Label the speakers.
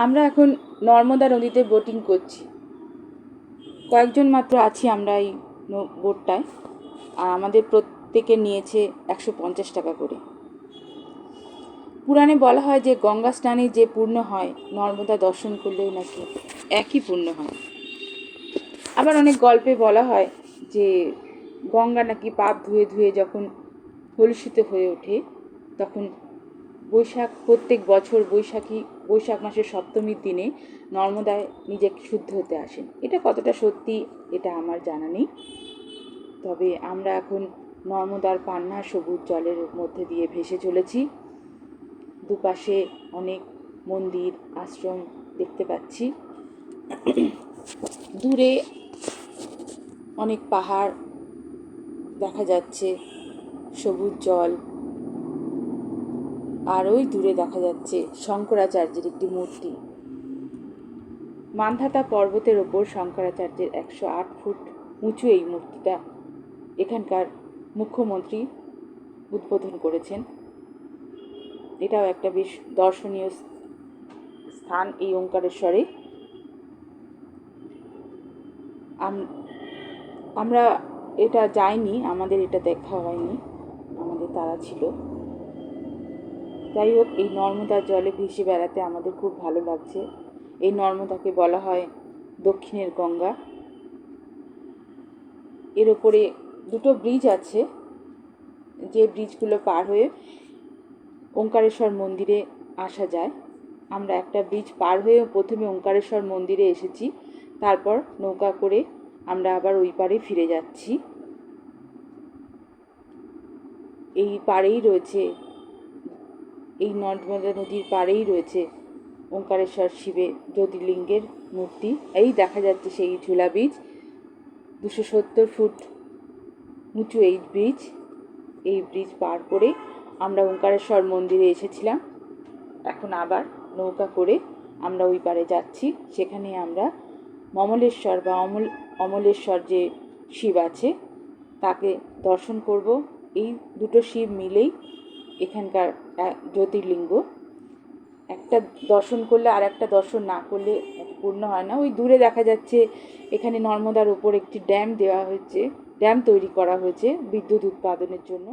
Speaker 1: আমরা এখন নর্মদা নদীতে বোটিং করছি। কয়েকজন মাত্র আছি আমরা এই বোটটায়, আর আমাদের প্রত্যেকে নিয়েছে 150 টাকা করে। পুরাণে বলা হয় যে গঙ্গা স্নানে যে পূর্ণ হয়, নর্মদা দর্শন করলেও নাকি একই পূর্ণ হয়। আবার অনেক গল্পে বলা হয় যে গঙ্গা নাকি পাপ ধুয়ে ধুয়ে যখন কলুষিত হয়ে ওঠে, তখন প্রত্যেক বছর বৈশাখ মাসের সপ্তমীর দিনে নর্মদায় নিজেকে শুদ্ধ হতে আসেন। এটা কতটা সত্যি এটা আমার জানা নেই, তবে আমরা এখন নর্মদার পান্না সবুজ জলের মধ্যে দিয়ে ভেসে চলেছি। দুপাশে অনেক মন্দির আশ্রম দেখতে পাচ্ছি, দূরে অনেক পাহাড় দেখা যাচ্ছে, সবুজ জল, আর ওই দূরে দেখা যাচ্ছে শঙ্করাচার্যের একটি মূর্তি। মান্ধাতা পর্বতের ওপর শঙ্করাচার্যের 108 ফুট উঁচু এই মূর্তিটা এখানকার মুখ্যমন্ত্রী উদ্বোধন করেছেন। এটাও একটা বেশ দর্শনীয় স্থান এই ওঙ্কারেশ্বরে। আমরা এটা যাইনি, আমাদের এটা দেখা হয়নি, আমাদের তাড়া ছিল। যাই হোক, এই নর্মদার জলে ভেসে বেড়াতে আমাদের খুব ভালো লাগছে। এই নর্মদাকে বলা হয় দক্ষিণের গঙ্গা। এর ওপরে দুটো ব্রিজ আছে, যে ব্রিজগুলো পার হয়ে ওঙ্কারেশ্বর মন্দিরে আসা যায়। আমরা একটা ব্রিজ পার হয়ে প্রথমে ওঙ্কারেশ্বর মন্দিরে এসেছি, তারপর নৌকা করে আমরা আবার ওই পারে ফিরে যাচ্ছি। এই পাড়েই রয়েছে, এই নর্মদা নদীর পাড়েই রয়েছে ওঙ্কারেশ্বর শিবের জ্যোতির্লিঙ্গের মূর্তি। এই দেখা যাচ্ছে সেই ঝুলা ব্রিজ, 270 ফুট উঁচু এই ব্রিজ। এই ব্রিজ পার করে আমরা ওঙ্কারেশ্বর মন্দিরে এসেছিলাম। এখন আবার নৌকা করে আমরা ওই পারে যাচ্ছি। সেখানে আমরা মমলেশ্বর বা অমলেশ্বর যে শিব আছে তাকে দর্শন করব। এই দুটো শিব মিলেই এখানকার জ্যোতির্লিঙ্গ। একটা দর্শন করলে আর একটা দর্শন না করলে পূর্ণ হয় না। ওই দূরে দেখা যাচ্ছে এখানে নর্মদার উপর একটি ড্যাম দেওয়া হয়েছে, ড্যাম তৈরি করা হয়েছে বিদ্যুৎ উৎপাদনের জন্য।